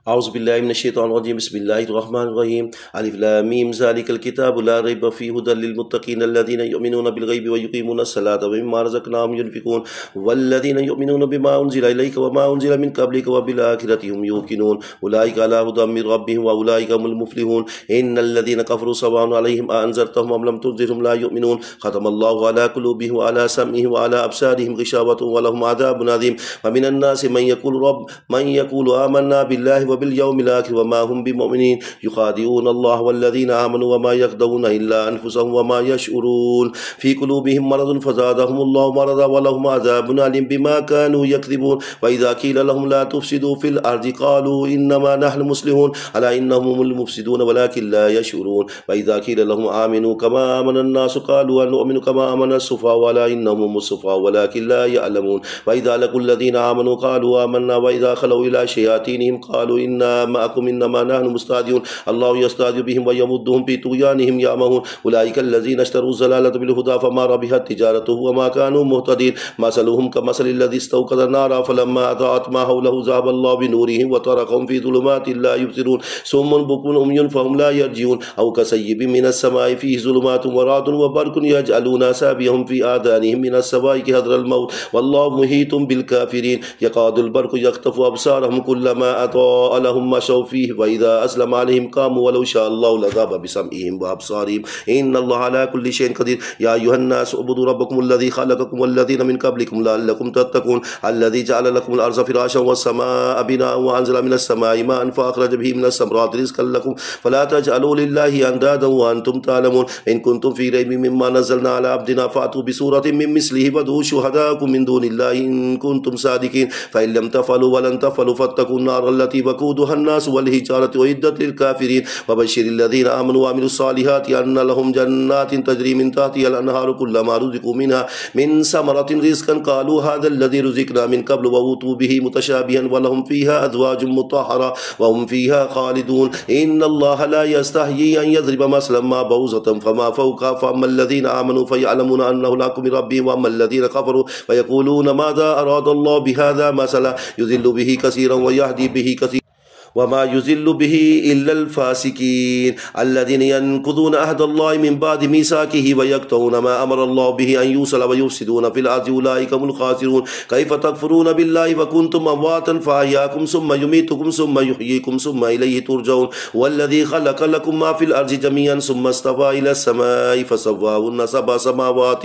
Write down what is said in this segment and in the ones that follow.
أعوذ بالله من الشيطان الرجيم بسم الله الرحمن الرحيم ألف لام ميم ذلك الكتاب لا ريب فيه هدى للمتقين الذين يؤمنون بالغيب ويقيمون الصلاة ومما رزقناهم ينفقون والذين يؤمنون بما أنزل إليك وما أنزل من قبلك وبالآخرة هم يوقنون أولئك على هدى من ربهم وأولئك هم المفلحون إن الذين كفروا سواء عليهم أأنذرتهم أم لم تنذرهم لا يؤمنون ختم الله على قلوبهم وعلى سمعهم وعلى أبصارهم غشاوة ولهم عذاب عظيم ومن الناس من يقول آمنا بالله وباليوم الآخر وما هم بمؤمنين يخادعون الله والذين آمنوا وما يخدعون إلا أنفسهم وما يشعرون في قلوبهم مرض فزادهم الله مرضا ولهم عذاب أليم بما كانوا يكذبون وإذا قيل لهم لا تفسدوا في الأرض قالوا إنما نحن مصلحون ألا إنهم هم المفسدون ولكن لا يشعرون وإذا قيل لهم آمنوا كما آمن الناس قالوا نؤمن كما آمن السفهاء ألا إنهم هم السفهاء ولكن لا يعلمون وإذا لقوا الذين آمنوا قالوا آمنا وإذا خلوا إلى شياطينهم قالوا إنا معكم إنما نحن مستهزئون الله يستهزئ بهم ويمدهم في طغيانهم يعمهون أولئك الذين اشتروا الضلالة بالهدى فما ربحت تجارتهم وما كانوا مهتدين مثلهم كمثل الذي استوقد النار فلما أضاءت ما حوله ذهب الله بنورهم وتركهم في ظلمات لا يبصرون صم بكم عمي فهم لا يرجعون أو كسيب من السماء فيه ظلمات ورعد وبرق يجعلون أصابعهم في آذانهم من الصواعق حذر الموت والله محيط بالكافرين يكاد البرق يخطف أبصارهم كلما أضاء لهم مشوا فيه وإذا أسلم عليهم قاموا ولو شاء الله لذهب بسمعهم وأبصارهم إن الله على كل شيء قدير يا أيها الناس اعبدوا ربكم الذي خلقكم والذين من قبلكم لعلكم تتقون الذي جعل لكم الأرض فراشا والسماء بناء وأنزل من السماء ماء فأخرج به من الثمرات رزقا لكم فلا تجعلوا لله أندادا وأنتم تعلمون إن كنتم في ريب مما نزلنا على عبدنا فأتوا بسورة من مثله وادعوا شهداءكم من دون الله إن كنتم صادقين فإن لم تفعلوا ولن تفعلوا فاتقوا النار التي وقودها الناس والحجارة أعدت للكافرين وبشر الذين آمنوا وعملوا الصالحات أن لهم جنات تجري من تحتها الأنهار كلما رزقوا منها من ثمرة رزقا قالوا هذا الذي رزقنا من قبل وأوتوا به متشابها ولهم فيها أزواج مطهرة وهم فيها خالدون إن الله لا يستحيي أن يضرب مثلا ما بعوضة فما فوقها فأما الذين آمنوا فيعلمون أنه الحق من ربهم وأما الذين كفروا فيقولون ماذا أراد الله بهذا مثلا يذل به كثيرا ويهدي به كثيرا وما يذل به إلا الفاسقين الذين ينقضون عهد الله من بعد ميثاقه ويقطعون ما أمر الله به أن يوصل ويفسدون في الأرض أولئك هم الخاسرون كيف تكفرون بالله وكنتم أمواتا فأحياكم ثم يميتكم ثم يحييكم ثم إليه ترجعون والذي خلق لكم ما في الأرض جميعا ثم استوى إلى السماء فسواهن سبع سماوات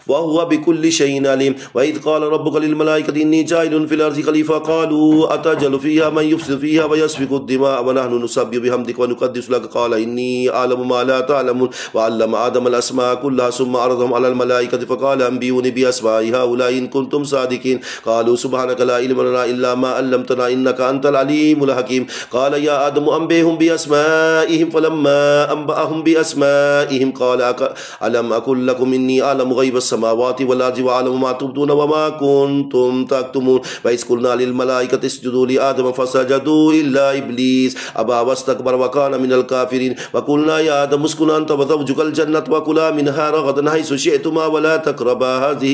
وهو بكل شيء عليم وإذ قال ربك للملائكة إني جاعل في الأرض خليفة قالوا أتجعل فيها من يفسد فيها يسفك الدماء ونحن نسبح بحمدك ونقدس لك قال إني أعلم ما لا تعلمون وعلم آدم الأسماء كلها ثم عرضهم على الملائكة فقال أنبئوني بأسماء هؤلاء إن كنتم صادقين قالوا سبحانك لا علم لنا إلا ما علمتنا إنك أنت العليم الحكيم قال يا آدم أنبئهم بأسمائهم فلما أنبأهم بأسمائهم قال ألم أقل لكم إني أعلم غيب السماوات والأرض وأعلم ما تبدون وما كنتم تكتمون وإذ قلنا للملائكة اسجدوا لآدم فسجدوا إلا إبليس أبى واستكبر وكان من الكافرين وقلنا يا آدم اسكن أنت وزوجك الجنة وكلا منها رغدا حيث شئتما ولا تقربا هذه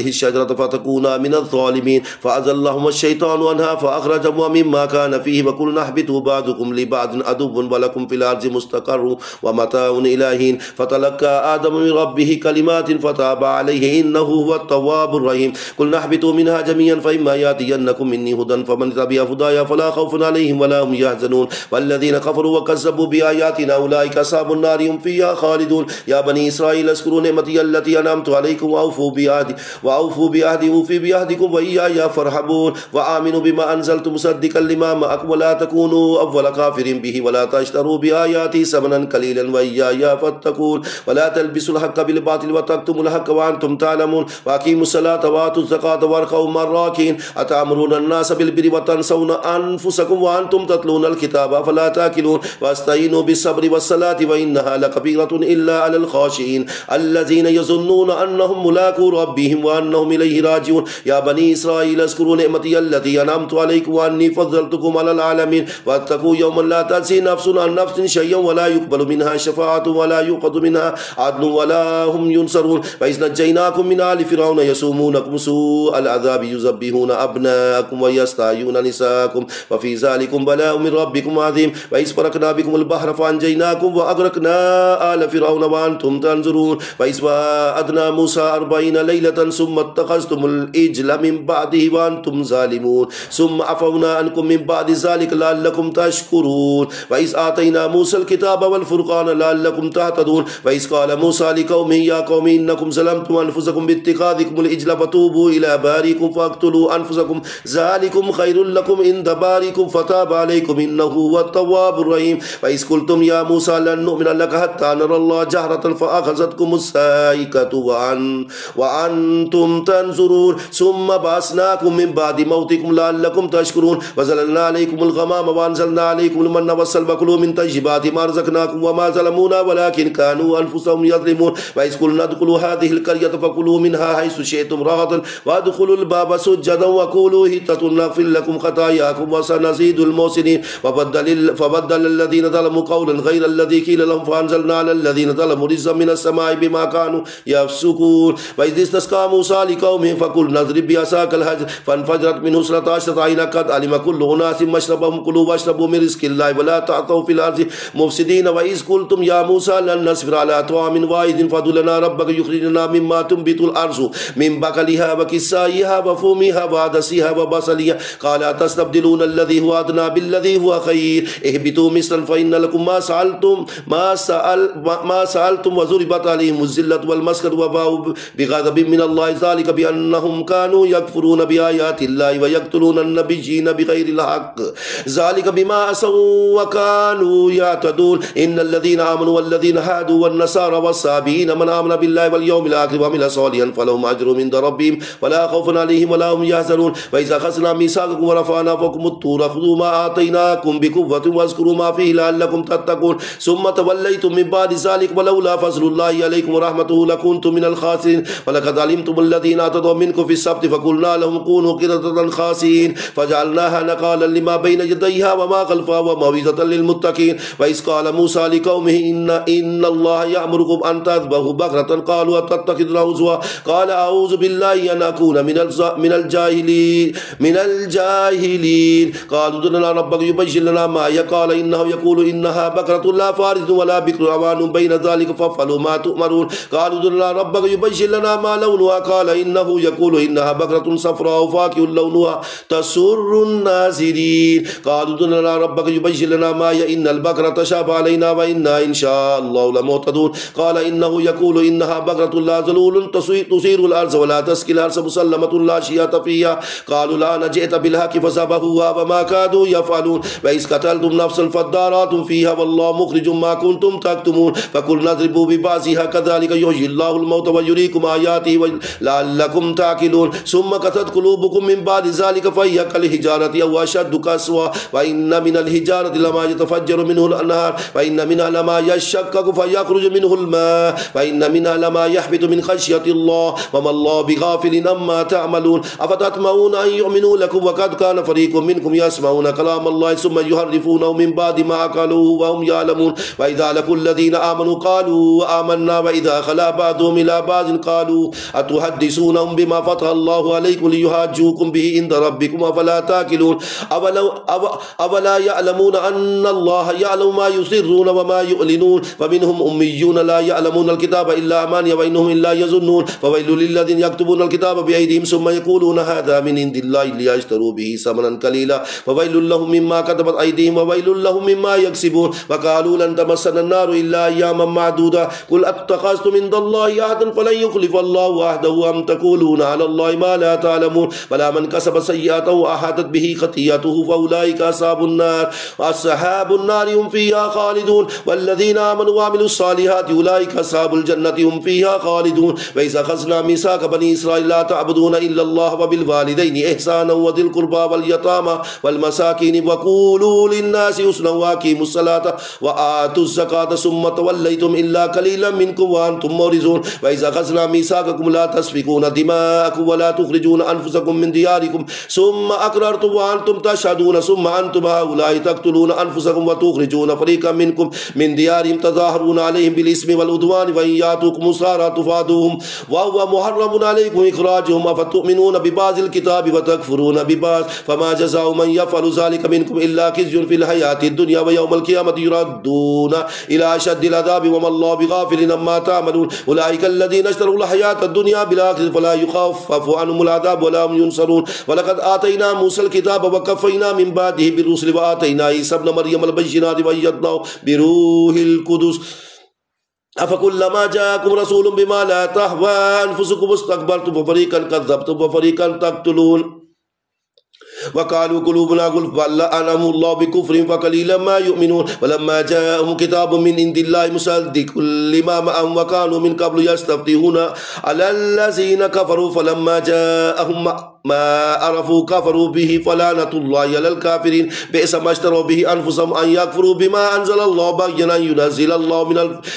الشجرة فتكونا من الظالمين فأزلهما الشيطان عنها فأخرجهما مما كان فيه وقلنا اهبطوا بعضكم لبعض عدو ولكم في الأرض مستقر ومتاع إلى حين فتلقى آدم من ربه كلمات فتاب عليه إنه هو التواب الرحيم قلنا اهبطوا منها جميعا فإما يأتينكم مني هدى فمن تبع هدايا فلا خوف عليهم ولا هم يحزنون والذين كفروا وكذبوا بآياتنا أولئك أصحاب النار هم فيها خالدون يا بني إسرائيل اذكروا نعمتي التي أنعمت عليكم وأوفوا بعهدي أوفي بعهدكم وإياي فارهبون وآمنوا بما أنزلت مصدقا لما معكم ولا تكونوا أول كافر به ولا تشتروا بآياتي ثمنا قليلا وإياي فاتقون ولا تلبسوا الحق بالباطل وتكتموا الحق وأنتم تعلمون وأقيموا الصلاة وآتوا الزكاة واركعوا مع الراكعين أتأمرون الناس بالبر وتنسون أنفسكم وأنتم تتلون الكتاب فلا تاكلون واستعينوا بالصبر والصلاة وإنها لكبيرة إلا على الخاشعين الذين يظنون أنهم ملاقو ربهم وأنهم إليه راجعون يا بني إسرائيل اذكروا نعمتي التي أنعمت عليكم وأني فضلتكم على العالمين واتقوا يوما لا تجزي نفس عن نفس شيئا ولا يقبل منها شفاعة ولا يؤخذ منها عدل ولا هم ينصرون وإذ نجيناكم من آل فرعون يسومونكم سوء العذاب يذبحون أبناءكم ويستحيون نساءكم وفي ففي ذلكم بلاء من ربكم عظيم وإذ فرقنا بكم البحر فأنجيناكم وأغرقنا آل فرعون وأنتم تنظرون وإذ وعدنا موسى 40 ليلة ثم اتخذتم العجل من بعده وأنتم ظالمون ثم عفونا عنكم من بعد ذلك لعلكم تشكرون وإذ آتينا موسى الكتاب والفرقان لعلكم تهتدون وإذ قال موسى لقومه يا قوم إنكم ظلمتم أنفسكم باتخاذكم العجل فتوبوا إلى بارئكم فاقتلوا أنفسكم ذلكم خير لكم عند بارئكم فتاب عليكم إنه هو التواب الرحيم وإذ قلتم يا موسى لن نؤمن لك حتى نرى الله جهرة فأخذتكم الصاعقة وأنتم تنظرون ثم بعثناكم من بعد موتكم لعلكم تشكرون وظللنا عليكم الغمام وأنزلنا عليكم المن والسلوى كلوا من طيبات ما رزقناكم وما ظلمونا ولكن كانوا أنفسهم يظلمون وإذ قلنا ادخلوا هذه القرية فكلوا منها حيث شئتم رغدا وادخلوا الباب سجدا وقولوا حطة نغفر لكم خطاياكم وسنزيد المحسنين فبدل الذين ظلموا قولا غير الذي قيل لهم فأنزلنا على الذين ظلموا رجزا من السماء بما كانوا يفسقون وإذ استسقى موسى لقومه فقلنا اضرب بعصاك الحجر فانفجرت منه 12 عينا قد علم كل أناس مشربهم كلوا واشربوا من رزق الله ولا تعثوا في الأرض مفسدين وإذ قلتم يا موسى لن نصبر على طعام واحد فادع لنا ربك يخرج لنا مما تنبت الأرض من بقلها وكسائها وفومها وعدسها وبصلها قال أتستبدلون الذي هو أدنى بالذي هو خير اهبطوا مصرا فإن لكم ما سألتم وضربت عليهم الذلة والمسكنة وباءوا بغضب من الله ذلك بأنهم كانوا يكفرون بآيات الله ويقتلون النبيين بغير الحق ذلك بما عصوا وكانوا يعتدون إن الذين آمنوا والذين هادوا والنصارى والصابئين من آمن بالله واليوم الآخر وعمل صالحا فلهم أجر عند ربهم ولا خوف عليهم ولا هم يحزنون وإذا أخذنا ميثاقكم ورفعنا فوقكم الطور خذوا ما آتيناكم بقوة واذكروا ما فيه لعلكم تتقون ثم توليتم من بعد ذلك ولولا فضل الله عليكم ورحمته لكنتم من الخاسرين ولقد علمتم الذين اعتدوا منكم في السبت فقلنا لهم كونوا قردة خاسئين فجعلناها نكالا لما بين يديها وما خلفها وموعظة للمتقين وإذ قال موسى لقومه إن الله يأمركم أن تذبحوا بقرة قالوا أتتخذنا هزوا قال أعوذ بالله أن أكون من الجاهلين قالوا ادع لنا ربك يبين لنا ما هي قال إنه يقول إنها بقرة لا فارض ولا بكر عوان بين ذلك فافعلوا ما تؤمرون قالوا ادع لنا ربك يبين لنا ما لونها قال إنه يقول إنها بقرة صفراء فاكهة لونها تسر الناظرين قالوا ادع لنا ربك يبين لنا ما هي إن البقرة تشابه علينا وإنا إن شاء الله لمهتدون قال إنه يقول إنها بقرة لا ذلول تثير الأرض ولا تسقي الأرض مسلمة لا شية فيها قالوا لا جئت بالحق فذبحوها وما كادوا يفعلون وإذ قتلتم نفسا فادارأتم فيها والله مخرج ما كنتم تكتمون فقلنا اضربوا ببعضها كذلك يحيي الله الموتى ويريكم آياته لعلكم تعقلون ثم قست قلوبكم من بعد ذلك فهي كالحجارة أو أشد قسوة وإن من الحجارة لما يتفجر منه الأنهار وإن منها لما يشقق فيخرج منه الماء وإن منها لما يحبط من خشية الله وما الله بغافل عما تعملون أفتطمعون أن يؤمنوا لكم وقد كان فريق منكم يسمعون كلام الله ثم يحرفونه من بعد ما عقلوه وهم يعلمون وإذا لقوا الذين آمنوا قالوا آمنا وإذا خلا بعضهم إلى بعض قالوا أتحدثونهم بما فتح الله عليكم ليحاجوكم به عند ربكم أفلا تاكلون أولا يعلمون أن الله يعلم ما يسرون وما يعلنون فمنهم أميون لا يعلمون الكتاب إلا أماني وإنهم إلا يظنون فويل للذين يكتبون الكتاب بأيديهم ثم يقولون هذا من عند الله ليشتروا به ثمنا قليلا فويل لهم مما كتبت أيديهم وويل لهم مما يكسبون وقالوا لن تمسنا النار إلا أياما معدودة قل أتخذتم عند الله عهدا فلن يخلف الله عهده أم تقولون على الله ما لا تعلمون فلا من كسب سيئة وأحاطت به خطيئته فأولئك أصحاب النار وأصحاب النار هم فيها خالدون والذين آمنوا وعملوا الصالحات أولئك أصحاب الجنة هم فيها خالدون وإذا أخذنا ميثاق بني إسرائيل لا تعبدون إلا الله وبالوالدين إحسانا وذي القربى واليتامى والمساكين وقولوا للناس حسنا وأقيموا الصلاة وآتوا الزكاة ثم توليتم إلا قليلا منكم وأنتم معرضون وإذا أخذنا ميثاقكم لا تسفكون دماءكم ولا تخرجون أنفسكم من دياركم ثم أقررتم وأنتم تشهدون ثم أنتم هؤلاء تقتلون أنفسكم وتخرجون فريقا منكم من ديارهم تظاهرون عليهم بالإثم والعدوان وإن يأتوكم أسارى تفادوهم وهو محرم عليكم إخراجهم أفتؤمنون ببعض الكتاب وتكفرون ببعض فما جزاء من ومن يفعل ذلك منكم إلا خزي في الحياة الدنيا ويوم القيامة يردون إلى أشد العذاب وما الله بغافل عما تعملون أولئك الذين اشتروا الحياة الدنيا بالآخرة فلا يخفف عنهم العذاب ولا هم ينصرون ولقد آتينا موسى الكتاب وكفينا من بعده بالرسل وآتينا عيسى ابن مريم البينات وأيدناه بروح القدس أفكلما جاءكم رسول بما لا تهوى أنفسكم استكبرتم ففريقا كذبتم وفريقا تقتلون وقالوا قلوبنا غلف بل لعنهم الله بكفرهم فقليلا ما يؤمنون ولما جاءهم كتاب من عند الله مصدق لما معهم وكانوا من قبل يستفتحون على الذين كفروا فلما جاءهم ما عرفوا كفروا به فلعنة الله على الكافرين بئس ما اشتروا به أنفسهم أن يكفروا بما أنزل الله بغيا أن ينزل الله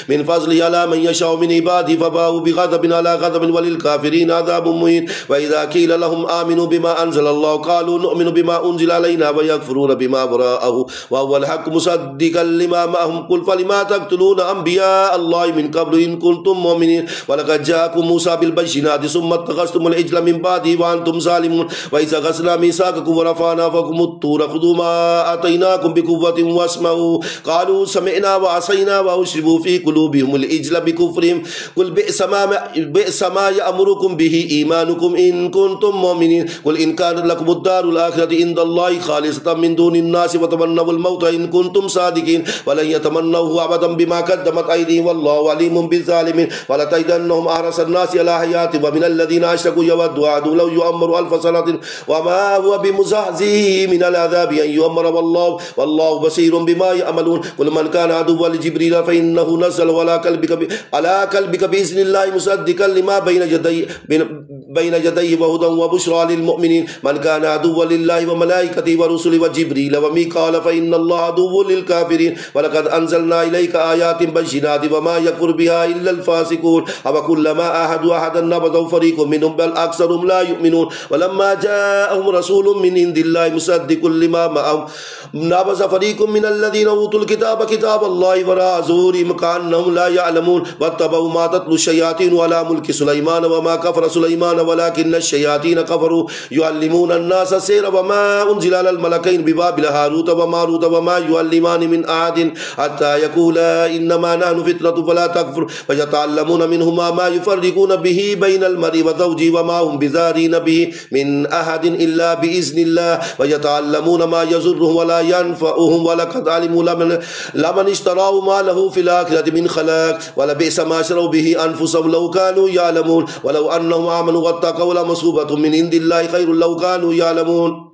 من فضله على من يشاء من عباده فباءوا بغضب على غضب وللكافرين عذاب مهين وإذا قيل لهم آمنوا بما أنزل الله قالوا نؤمن بما أنزل علينا ويكفرون بما وراءه وهو الحق مصدقا لما معهم قل فلما تقتلون أنبياء الله من قبل إن كنتم مؤمنين ولقد جاءكم موسى بالبينات ثم اتخذتم العجل من بعده وأنتم ظالمون وإذا أخذنا ميثاقكم ورفعنا فوقكم الطور خذوا ما آتيناكم بقوة واسمعوا قالوا سمعنا وعصينا وأشربوا في قلوبهم العجل بكفرهم قل بئس ما يأمركم به إيمانكم إن كنتم مؤمنين قل إن كانت لكم الدار الآخرة عند الله خالصة من دون الناس وتمنوا الموت إن كنتم صادقين ولن يتمنوه أبدا بما قدمت أيديهم والله عليم بالظالمين ولتجدنهم أحرص الناس على حياة ومن الذين أشركوا يود أحدهم لو يؤمر ألف سنة وما هو بمزحزحه من العذاب أن يؤمر والله بصير بما يعملون قل من كان عدوا لجبريل فإنه نزل على قلبك بإذن الله مصدقا لما بين يديه وهدى وبشرى للمؤمنين من كان عدوا لله وملائكته ورسله وجبريل وميكال فإن الله عدو للكافرين ولقد أنزلنا إليك آيات بينات وما يكفر بها إلا الفاسقون أفكلما عاهدوا أحدا نبذه فريق منهم بل أكثرهم لا يؤمنون ولما جاءهم رسول من عند الله مصدق لما معهم نبذ فريق من الذين أوتوا الكتاب كتاب الله وراء ظهورهم كأنهم لا يعلمون واتبعوا ما تتلو الشياطين على ملك سليمان وما كفر سليمان ولكن الشياطين كفروا يعلمون الناس السحر وما أنزل على الملكين ببابل هاروت وماروت وما يعلمان من أحد حتى يقولا إنما نحن فتنة فلا تكفر فيتعلمون منهما ما يفرقون به بين المرء وزوجه وما هم بضارين به من أحد إلا بإذن الله ويتعلمون ما يضرهم ولا ينفعهم ولقد علموا لمن اشتراه ما له في الآخرة من خلاق ولبئس ما شروا به أنفسهم لو كانوا يعلمون ولو أنهم آمنوا واتقوا لمثوبة من عند الله خير لو كانوا يعلمون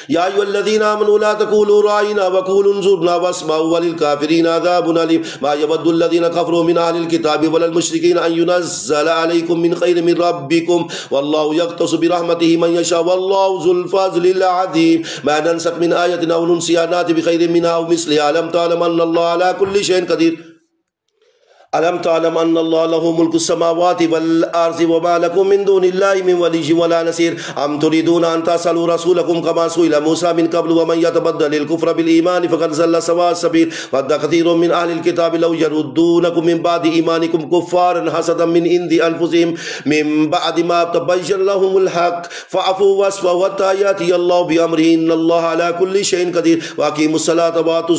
يا أيها الذين آمنوا لا تقولوا راعنا وقولوا انظرنا واسمعوا وللكافرين عذاب أليم ما يود الذين كفروا من أهل الكتاب ولا المشركين أن ينزل عليكم من خير من ربكم والله يختص برحمته من يشاء والله ذو الفضل العظيم ما ننسخ من آية أو ننسها نأتي بخير منها أو مثلها ألم تعلم أن الله على كل شيء قدير ألم تعلم أن الله له ملك السماوات والأرض وما لكم من دون الله من ولي ولا نصير أم تريدون أن تسألوا رسولكم كما سئل موسى من قبل ومن يتبدل الكفر بالإيمان فقد زل سواء السبيل ود كثير من أهل الكتاب لو يردونكم من بعد إيمانكم كفارا حسدا من عند أنفسهم من بعد ما تبين لهم الحق فاعفوا واصفحوا حتى يأتي الله بأمره إن الله على كل شيء قدير وأقيموا الصلاة وآتوا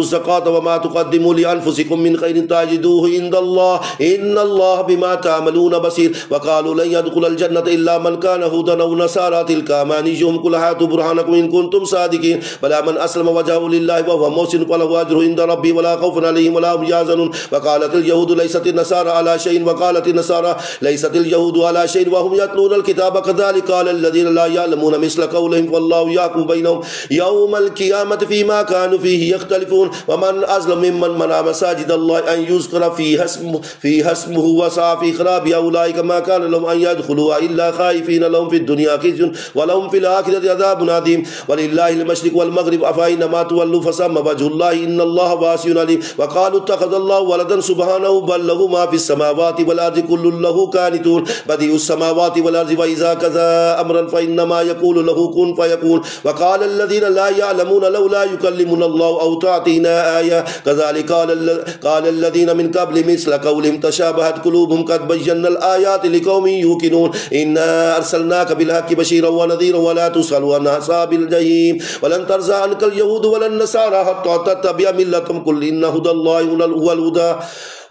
الزكاة وما تقدموا لأنفسكم من خير تجدوه عند الله إن الله بما تعملون بصير وقالوا لن يدخل الجنة إلا من كان هودا أو نصارى تلك أمانيهم قل هاتوا برهانكم إن كنتم صادقين بلى من أسلم وجهه لله وهو محسن فله أجر عند ربه ولا خوف عليهم ولا هم يحزنون وقالت اليهود ليست النصارى على شيء وقالت النصارى ليست اليهود على شيء وهم يتلون الكتاب كذلك قال الذين لا يعلمون مثل قولهم والله يحكم بينهم يوم القيامة فيما كانوا فيه يختلفون ومن أظلم ممن منع مساجد الله أن يذكر فيها اسمه وسعى في خرابها أولئك ما كان لهم أن يدخلوها إلا خائفين لهم في الدنيا خزي ولهم في الآخرة عذاب عظيم ولله المشرق والمغرب أفأينما تولوا فثم وجه الله إن الله واسع عليم وقالوا اتخذ الله ولدا سبحانه بل له ما في السماوات والأرض كل له قانتون بديع السماوات والأرض وإذا كذا أمرا فإنما يقول له كن فيكون وقال الذين لا يعلمون لولا يكلمنا الله أو تعطينا آية كذلك قال قال الذين من قبل مثل قولهم تشابهت قلوبهم قد بينا الآيات لقوم يوقنون إنا أرسلناك بالحق بشيرا ونذيرا ولا تسأل عن أصحاب الجحيم ولن ترضى عنك اليهود ولا النصارى حتى تتبع ملتهم قل إن هدى الله هو الهدى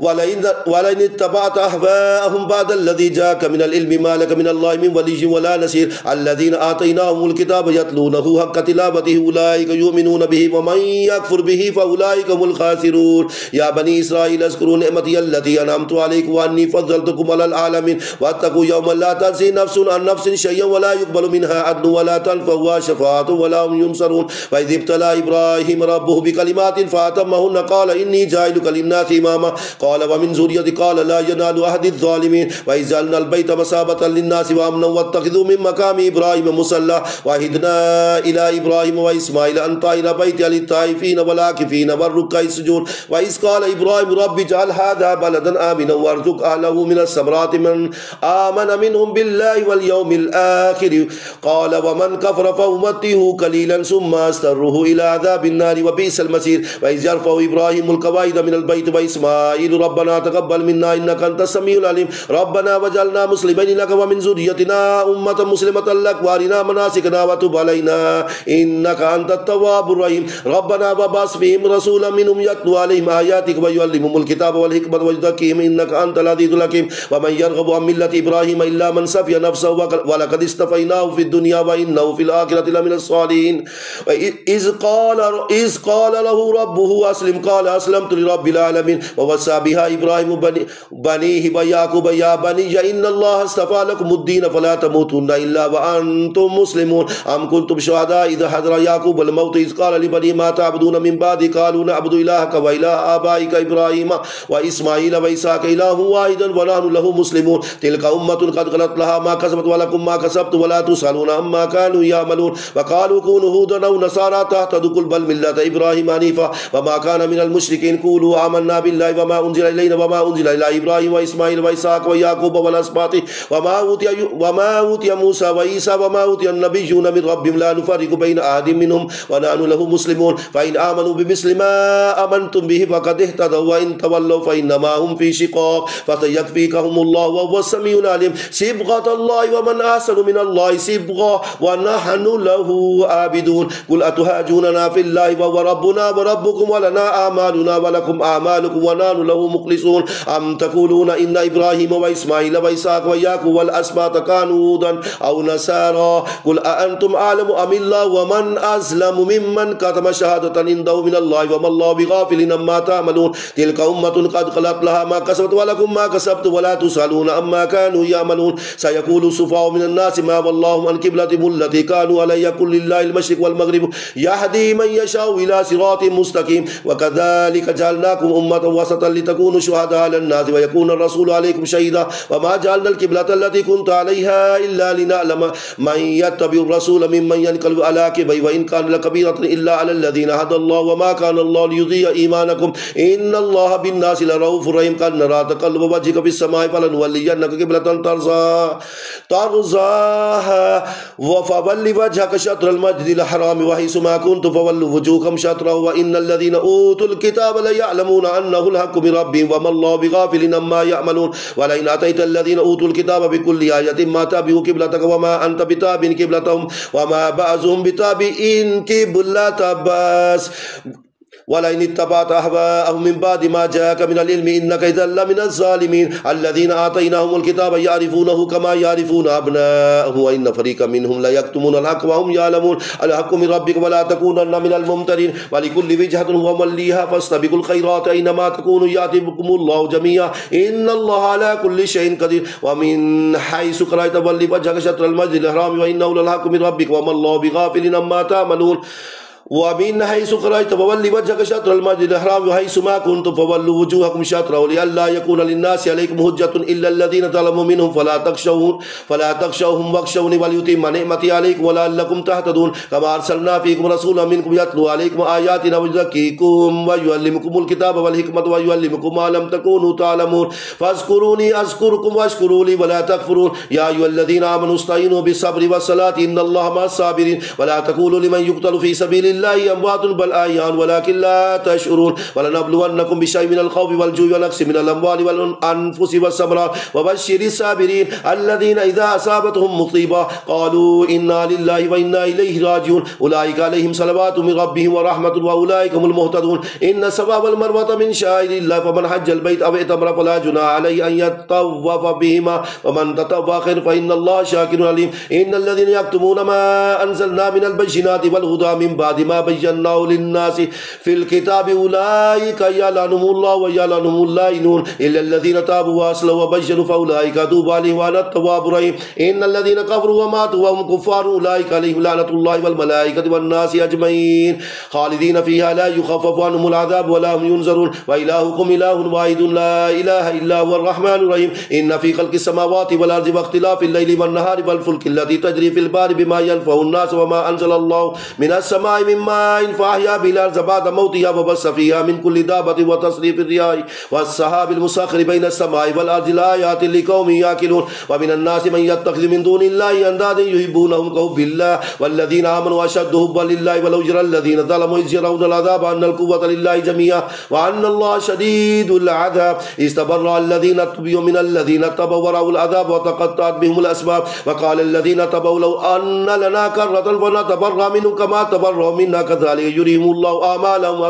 ولئن اتبعت أهواءهم بعد الذي جاءك من العلم ما لك من الله من ولي ولا نصير الذين آتيناهم الكتاب يتلونه حق تلاوته أولئك يؤمنون به ومن يكفر به فأولئك هم الخاسرون يا بني إسرائيل اذكروا نعمتي التي أنعمت عليكم وأني فضلتكم على العالمين واتقوا يوما لا تجزي نفس عن نفس شيئا ولا يقبل منها عدل ولا تنفعها شفاعة ولا هم ينصرون وإذ ابتلى إبراهيم ربه بكلمات فأتمهن قال إني جاعلك للناس إماما قال ومن ذريتي قال لا ينال أحد الظالمين وإذ جعلنا البيت مثابة للناس وأمنا واتخذوا من مقام إبراهيم مصلى وعهدنا إلى إبراهيم وإسماعيل أن طهر بيتي للطائفين والعاكفين والركع السجود وإذ قال إبراهيم رب اجعل هذا بلدا آمنا وارزق أهله من الثمرات من آمن منهم بالله واليوم الآخر قال ومن كفر فأمته قليلا ثم أستره إلى عذاب النار وبئس المصير وإذ يرفع إبراهيم القواعد من البيت وإسماعيل ربنا تقبل منا إنك أنت السميع العليم ربنا وجعلنا مسلمين لك ومن ذريتنا أمة مسلمة لك وارنا مناسكنا وتب علينا إنك أنت التواب الرحيم ربنا وبعث فيهم رسولا منهم يتلو عليهم آياتك ويعلمهم الكتاب والحكمة ويزكيهم إنك أنت العزيز الحكيم ومن يرغب عن ملة إبراهيم إلا من سفي نفسه ولقد اصطفيناه في الدنيا وإنه في الآخرة لمن الصالحين إذ قال له ربه أسلم قال أسلمت لرب العالمين ووصى بها إبراهيم بنيه ويعقوب يا بني إن الله اصطفى لكم الدين فلا تموتن إلا وأنتم مسلمون أم كنتم شهداء إذا حضر يعقوب الموت إذ قال لبنيه ما تعبدون من بعدي قالوا نعبد إلهك وإله آبائك إبراهيم وإسماعيل وإسحاق إله واحدا ونحن له مسلمون تلك أمة قد خلت لها ما كسبت ولكم ما كسبت ولا تسألون عما كانوا يعملون وقالوا كونوا هودا أو نصارى تهتدوا قل بل ملة إبراهيم حنيفا وما كان من المشركين قولوا آمنا بالله وما أنزل إلينا وما أنزل إلى إبراهيم وإسماعيل وإسحاق ويعقوب والأسباط وما أوتي موسى وعيسى وما أوتي النبيون من ربهم لا نفرق بين أحد منهم ونحن له مسلمون فإن آمنوا بمثل ما آمنتم به فقد اهتدوا وإن تولوا فإنما هم في شقاق فسيكفيكهم الله وهو السميع العليم صبغة الله ومن أحسن من الله صبغة ونحن له عابدون قل أتهاجوننا في الله وهو ربنا وربكم ولنا أعمالنا ولكم أعمالكم ونحن له مخلصون أم تقولون إن إبراهيم وإسماعيل وإسحاق ويعقوب والأسباط كانوا هودا أو نصارى قل أأنتم أعلم أم الله ومن أظلم ممن كتم شهادة عنده من الله وما الله بغافل عما تعملون تلك أمة قد خلت لها ما كسبت ولكم ما كسبت ولا تسألون عما كانوا يعملون سيقول السفهاء من الناس ما والله عن قبلتهم التي كانوا عليها قل لله المشرق والمغرب يهدي من يشاء إلى صراط مستقيم وكذلك جعلناكم أمة وسطا لتكونوا شهداء على الناس ويكون الرسول عليكم شهيدا وما جعلنا القبلة التي كنت عليها إلا لنعلم من يتبع الرسول ممن ينقلب على عقبيه وإن كان لكبيرة إلا على الذين هدى الله وما كان الله ليضيع إيمانكم إن الله بالناس لرؤوف رحيم قد نرى تقلب وجهك في السماء فلنولينك قبلة ترضاها فول وجهك شطر المسجد الحرام وحيث ما كنتم فولوا وجوهكم شطره وإن الذين أوتوا الكتاب ليعلمون أنه الحق من ربهم وما الله بغافل عما يعملون ولئن أتيت الذين أوتوا الكتاب بكل آية ما تبعوا قبلتك وما أنت بتابع قبلتهم وما بعضهم بتابع قبلة بعض ولئن اتبعت أهواءهم من بعد ما جاءك من العلم إنك إذا لمن الظالمين الذين آتيناهم الكتاب يعرفونه كما يعرفون أبناءهم وإن فريقا منهم لا يكتمون الحق وهم يعلمون الحق من ربك ولا تكونن من الممترين ولكل وجهة هو موليها فاستبقوا الخيرات أينما تكونوا يأتي بكم الله جميعا إن الله على كل شيء قدير ومن حيث خرجت فول وجهك شطر المسجد الحرام وإنه للحق من ربك وما الله بغافل عما تعملون ومن حيث خرجت فول وجهك شطر المسجد الحرام وحيث ما كنتم فولوا وجوهكم شطره لئلا يكون للناس عليكم حجة إلا الذين ظلموا منهم فلا تخشوهم واخشوني وليتم نعمتي عليكم ولعلكم تهتدون كما أرسلنا فيكم رسولا منكم يتلو عليكم آياتنا ويزكيكم ويعلمكم الكتاب والحكمة ويعلمكم ما لم تكونوا تعلمون فاذكروني أذكركم واشكروا لي ولا تكفرون يا أيها الذين آمنوا استعينوا بالصبر والصلاة إن الله مع الصابرين ولا تقولوا لمن يقتل في سبيل الله أموات بل أحياء ولكن لا تشعرون ولنبلونكم بشيء من الخوف والجوع ونقص من الأموال والأنفس والثمرات وبشر الصابرين الذين إذا أصابتهم مصيبة قالوا إنا لله وإنا إليه راجعون أولئك عليهم صلوات من ربهم ورحمة وأولئك هم المهتدون إن الصفا والمروة من شعائر الله فمن حج البيت أو اعتمر فلا جناح عليه أن يطوف بهما ومن تطوع خير فإن الله شاكر عليم إن الذين يكتمون ما أنزلنا من البينات والهدى من بعد ما بيناه للناس في الكتاب أولئك يلعنهم الله ويلعنهم اللائنون إلا الذين تابوا وأصلحوا وبينوا فأولئك أتوب عليهم وأنا التواب الرحيم إن الذين كفروا وماتوا وهم كفار أولئك عليهم لعنة الله والملائكة والناس أجمعين خالدين فيها لا يخفف عنهم العذاب ولا هم ينذرون وإلهكم إله واحد لا إله إلا هو الرحمن الرحيم إن في خلق السماوات والأرض واختلاف الليل والنهار والفلك التي تجري في البحر بما ينفع الناس وما أنزل الله من السماء من ماء فأحيا به الأرض بعد موتها وبث فيها من كل دابة وتصريف الرياح والسحاب المسخر بين السماء والأرض لآيات لقوم يعقلون ومن الناس من يتخذ من دون الله أندادا يحبونهم كحب الله والذين آمنوا أشد حبا لله ولو يرى الذين ظلموا إذ يرون العذاب أن القوة لله جميعا وأن الله شديد العذاب استبرأ الذين اتبعوا من الذين اتبعوا ورأوا العذاب وتقطعت بهم الأسباب وقال الذين اتبعوا لو أن لنا كرة فنتبرأ منهم كما تبرأوا منا كذلك يريهم الله أعمالهم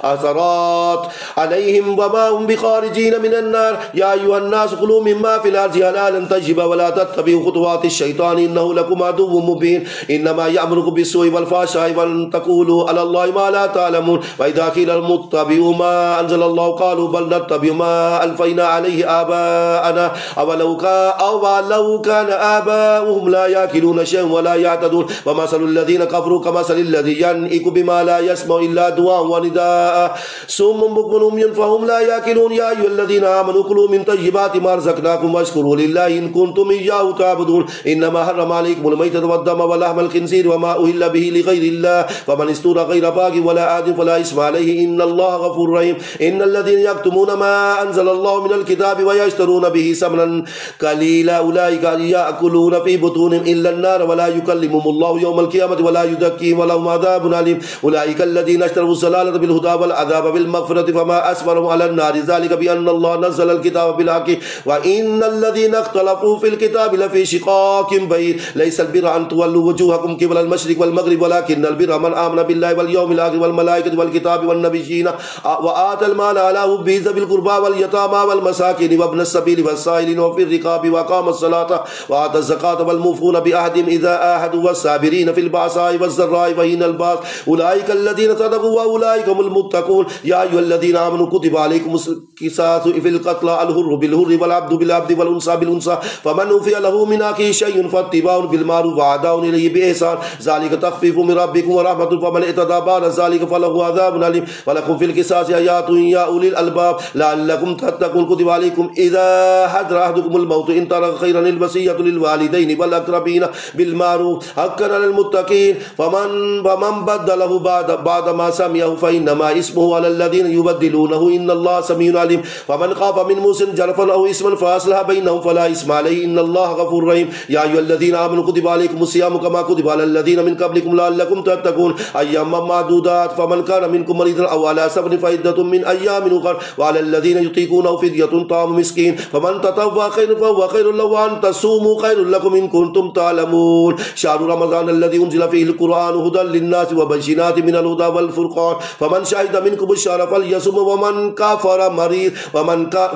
أثرات عليهم وما هم بخارجين من النار يا أيها الناس كلوا مما في الأرض حلالا طيبا ولا تتبعوا خطوات الشيطان إنه لكم عدو مبين إنما يأمركم بالسوء والفحشاء وأن تقولوا على الله ما لا تعلمون وإذا قيل لهم اتبعوا ما أنزل الله قالوا بل نتبع ما ألفينا عليه آباءنا أولو كان آباؤهم لا يأكلون شيئا ولا يعتدون ومثل الذين كفروا كمثل الذي ينئك بما لا يسمع إلا دعاء ونداء صم بكم عمي فهم لا يأكلون يا أيها الذين آمنوا كلوا من طيبات ما رزقناكم واشكروا لله إن كنتم إياه تعبدون إنما حرم عليكم الميتة والدم ولحم الخنزير وما أهل به لغير الله فمن استور غير باغ ولا عاد فلا إثم عليه إن الله غفور رحيم إن الذين يكتمون ما أنزل الله من الكتاب ويشترون به ثمنا قليلا أولئك يأكلون في بطونهم إلا النار ولا يكلمهم الله يوم القيامة ولا يزكيهم ولهم عذاب أليم أولئك الذين اشتروا الضلالة بالهدى والعذاب بالمغفرة فما أصبرهم على النار ذلك بأن الله نزل الكتاب بالحق وإن الذين اختلفوا في الكتاب لفي شقاق بعيد ليس البر أن تولوا وجوهكم قبل المشرق والمغرب ولكن البر من آمن بالله واليوم الآخر والملائكة والكتاب والنبيين وآتى المال على حبه ذوي القربى واليتامى والمساكين وابن السبيل والسائلين وفي الرقاب وأقام الصلاة وآتى الزكاة والموفون بعهدهم إذا عاهدوا والصابرين في البأساء والضراء وحين البأس أولئك الذين صدقوا وأولئك هم المتقون يا أيها الذين آمنوا كتب عليكم القصاص في القتلى الحر بالحر والعبد بالعبد والأنثى بالأنثى فمن أوفي له من أخيه شيء فاتباع بالمعروف وأداء إليه بإحسان ذلك تخفيف من ربكم ورحمة فمن اعتدى بعد ذلك فله عذاب أليم ولكم في القصاص آيات يا أولي الألباب لعلكم تتقون كتب عليكم إذا حضر أحدكم الموت إن ترك خيرا الوصية للوالدين والأقربين بالمعروف حقا على المتقين فمن بدله بعد ما سمعه فإنما اسمه على الذين يبدلونه إن الله سميع عليم فمن خاف من موسى جرفا أو اسما فأصلح بينهم فلا إثم عليه إن الله غفور رحيم يا أيها الذين آمنوا كتب عليكم الصيام كما كتب على الذين من قبلكم لعلكم تتقون أياما معدودات فمن كان منكم مريضا أو على سفر فعدة من أيام أخر وعلى الذين يطيقونه فدية طعام مسكين فمن تطوع خيرا فهو خير له وأن تصوموا خير لكم إن كنتم تعلمون شهر رمضان الذي أنزل فيه القرآن هدى للناس وبينات من الهدى والفرقان فمن شهد منكم الشهر فليصم ومن كفر مريض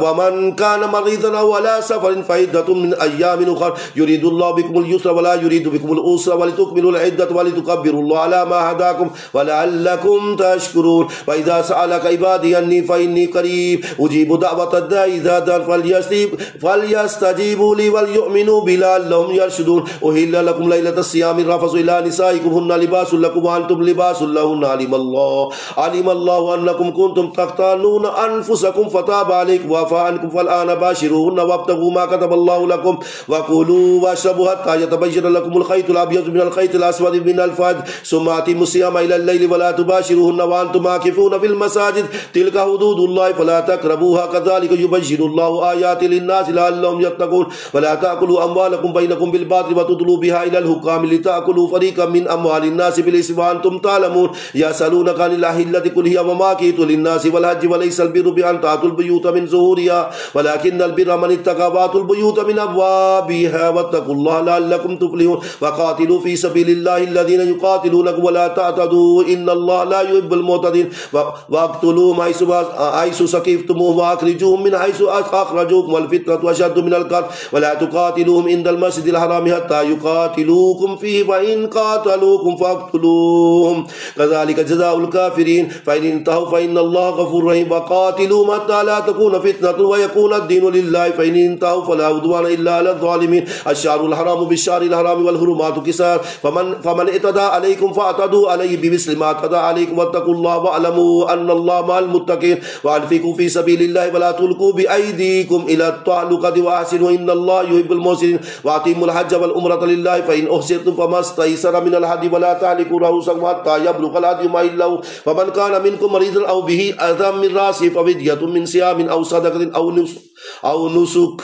ومن كان مريضا أو على سفر فعدة من أيام أخر يريد الله بكم اليسر ولا يريد بكم العسر ولتكملوا العدة ولتكبروا الله على ما هداكم ولعلكم تشكرون وإذا سألك عبادي أني فإني قريب أجيب دعوة الداعي إذا دعان فليستجيبوا لي وليؤمنوا بي لعلهم يرشدون أحل لكم ليلة الصيام الرفث إلى نسائكم هن لباس لكم وأنتم لباس لهن علم الله أنكم كنتم تختانون أنفسكم فتاب عليكم وعفى عنكم فالآن باشروهن وابتغوا ما كتب الله لكم وكلوا واشربوا حتى يتبين لكم الخيط الأبيض من الخيط الأسود من الفجر ثم أتموا الصيام إلى الليل ولا تباشروهن وأنتم عاكفون في المساجد تلك حدود الله فلا تقربوها كذلك يبين الله آيات للناس لعلهم يتقون ولا تأكلوا أموالكم بينكم بالباطل وتدلوا بها إلى الحكام لتأكلوا فريقا من أموال الناس بالإثم بالقسط وأنتم تعلمون يسألونك عن الأهلة قل هي مواقيت للناس والحج وليس البر بأن تأتوا البيوت من ظهورها ولكن البر من اتقى وأتوا البيوت من أبوابها واتقوا الله لعلكم تفلحون وقاتلوا في سبيل الله الذين يقاتلونكم ولا تعتدوا إن الله لا يحب المعتدين واقتلوهم حيث سقفتموهم وأخرجوهم من حيث أخرجوكم والفتنة أشد من القتل ولا تقاتلوهم عند المسجد الحرام حتى يقاتلوكم فيه فإن قاتلوكم فاقتلوهم كذلك جزاء الكافرين فإن انتهوا فإن الله غفور رحيم وقاتلوهم حتى لا تكون فتنة ويكون الدين لله فإن انتهوا فلا عدوان إلا على الظالمين الشهر الحرام بالشهر الحرام والحرمات قصاص فمن اعتدى عليكم فاعتدوا عليه بمثل ما اعتدى عليكم واتقوا الله واعلموا أن الله مع المتقين وأنفقوا في سبيل الله ولا تلقوا بأيديكم إلى التهلكة وأحسنوا إن الله يحب المحسنين وأتموا الحج والعمرة لله فإن أحسنتم فما استيسر من الهدي ولا تهلكوا رؤوسكم حتى يبلغ الهدي محله فمن كان منكم مريضا أو به أذى من رأسه ففدية من صيام أو صدقة أو نسك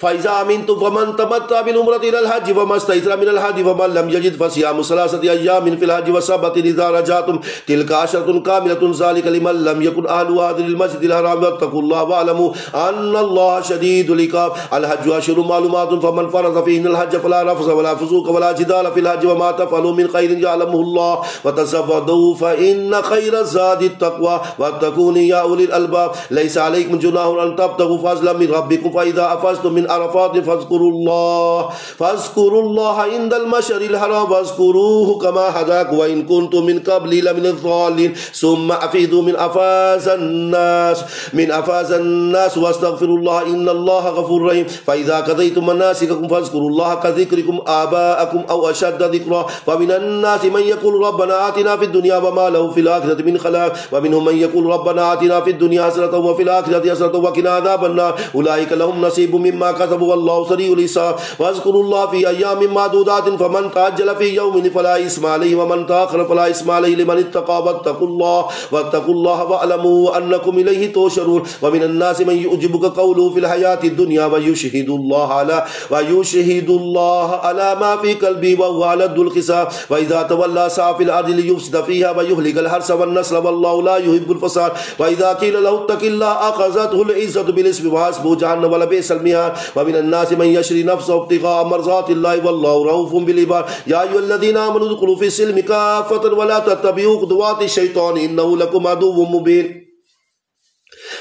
فإذا أمنتم فمن تمتع بالعمرة إلى الحج فما استيسر من الهدي فمن لم يجد فصيام 3 أيام في الحج و7 إذا رجعتم تلك 10 كاملة ذلك لمن لم يكن أهل هذا المسجد الحرام واتقوا الله واعلموا أن الله شديد العقاب الحج أشهر معلومات فمن فرض فيهن الحج فلا رفث ولا فسوق ولا جدال في الحج وما تفعلوا من خير يعلمه الله وتصدقوا فإن خير الزاد التقوى واتقون يا أولي الألباب ليس عليكم جناح أن تبتغوا فضلا من ربكم فإذا أفضتم من عرفات فاذكروا الله عند المشعر الحرام واذكروه كما هداكم وإن كنتم من قبل لمن الضالين ثم أفيضوا من أفاز الناس واستغفروا الله إن الله غفور رحيم فإذا قضيتم مناسككم فاذكروا الله كذكركم آباءكم أو أشد ذكرا ومن الناس من يقول ربنا آتنا في الدنيا وما له في الآخرة من خلاق ومنهم من يقول ربنا آتنا في الدنيا حسنة وفي الآخرة حسنة وقنا عذاب النار أولئك لهم نصيب مما كسبوا والله سريع الحساب واذكروا الله في أيام معدودات فمن تعجل في يوم فلا إثم عليه ومن تأخر فلا إثم عليه لمن اتقى واتقوا الله واعلموا أنكم إليه تحشرون ومن الناس من يعجبك قوله في الحياة الدنيا ويشهد الله على ما في قلبه وهو على الخصام وإذا تولى سعى في الأرض ليفسد فيها ويهلك الحرث والنسل والله لا يحب الفساد وإذا قيل له اتق الله أخذته العزة بالإثم وحسبه جهنم ولبئس المهاد ومن الناس من يشري نفسه ابتغاء مرضات الله والله رؤوف بالعباد يا أيها الذين آمنوا ادخلوا في السلم كافة ولا تتبعوا خطوات الشيطان إنه لكم عدو مبين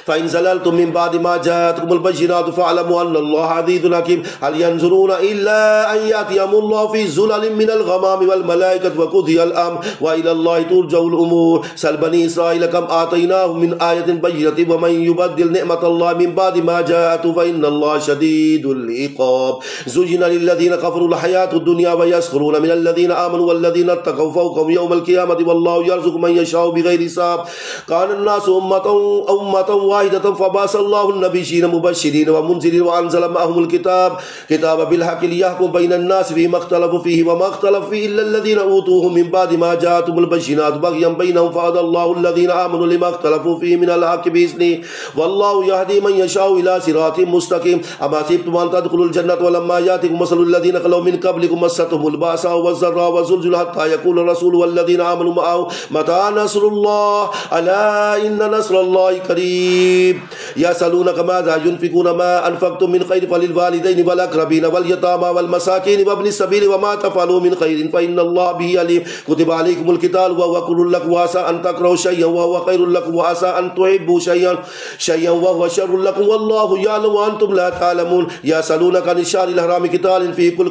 فإن زللتم من بعد ما جاءتكم البينات فاعلموا أن الله عزيز حكيم هل ينظرون إلا أن يأتيهم الله في زلل من الغمام والملائكة وقضي الأمر وإلى الله ترجع الأمور سل بني إسرائيل كم آتيناهم من آية بينة ومن يبدل نعمة الله من بعد ما جاءته فإن الله شديد العقاب زين للذين كفروا الحياة الدنيا ويسخرون من الذين آمنوا والذين اتقوا فوقهم يوم القيامة والله يرزق من يشاء بغير حساب كان الناس أمة واحدة فبعث الله النبيين مبشرين ومنذرين وأنزل معهم الكتاب بالحق ليحكم بين الناس فيما اختلفوا فيه وما اختلف فيه إلا الذين أوتوه من بعد ما جاءتهم البينات بغيا بينهم فهدى الله الذين آمنوا لما اختلفوا فيه من الحق بإذنه والله يهدي من يشاء إلى صراط مستقيم أما حسبتم أن تدخلوا الجنة ولما يأتكم مثل الذين خلوا من قبلكم مستهم البأساء والضراء والزلزال حتى يقول الرسول والذين آمنوا معه متى نصر الله ألا إن نصر الله قريب يسألونك ماذا ينفقون ما أنفقتم من خير فللوالدين والأقربين واليتامى والمساكين وابن السبيل وما تفعلوا من خير فإن الله به عليم كتب عليكم القتال وهو كر لكم وعسى أن تكرهوا شيئا وهو خير لكم وعسى أن تحبوا شيئا وهو شر لكم والله يعلم وأنتم لا تعلمون يسألونك عن الشهر الحرام قتال فيه كل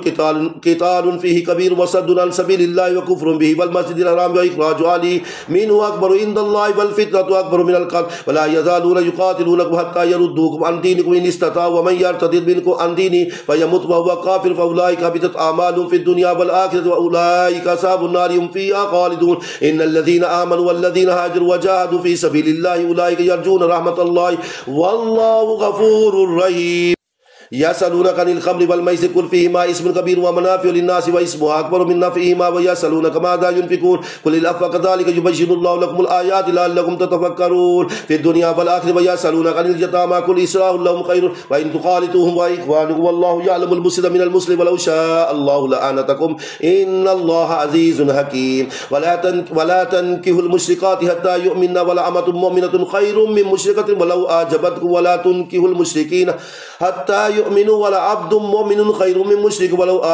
قتال فيه كبير وصد عن سبيل الله وكفر به والمسجد الحرام وإخراج أهله منه أكبر عند الله والفتنة أكبر من القتل ولا يزالون يقاتلونكم حتى يردوكم عن دينكم إن استطاعوا ومن يرتد منكم عن دينه فيمت وهو كافر فأولئك هبطت أعمالهم في الدنيا والآخرة وأولئك أصحاب النار هم فيها خالدون إن الذين آمنوا والذين هاجروا وجاهدوا في سبيل الله أولئك يرجون رحمة الله والله غفور رحيم يسألونك عن الخمر والميسر قل فيهما اسم كبير ومنافع للناس واسمها أكبر من نفعهما ويسألونك ماذا ينفقون قل العفو كذلك يبين الله لكم الآيات لعلكم تتفكرون في الدنيا والآخرة ويسألونك عن اليتامى قل إصلاح لهم خير وإن تخالطوهم وإخوانكم والله يعلم المفسد من المسلم ولو شاء الله لأعنتكم إن الله عزيز حكيم ولا تنكحوا المشركات حتى يؤمن ولأمة مؤمنة خير من مشركة ولو أعجبتكم ولا تنكحوا المشركين حتى يؤمنوا ولعبد مؤمن خير من مشرك ولو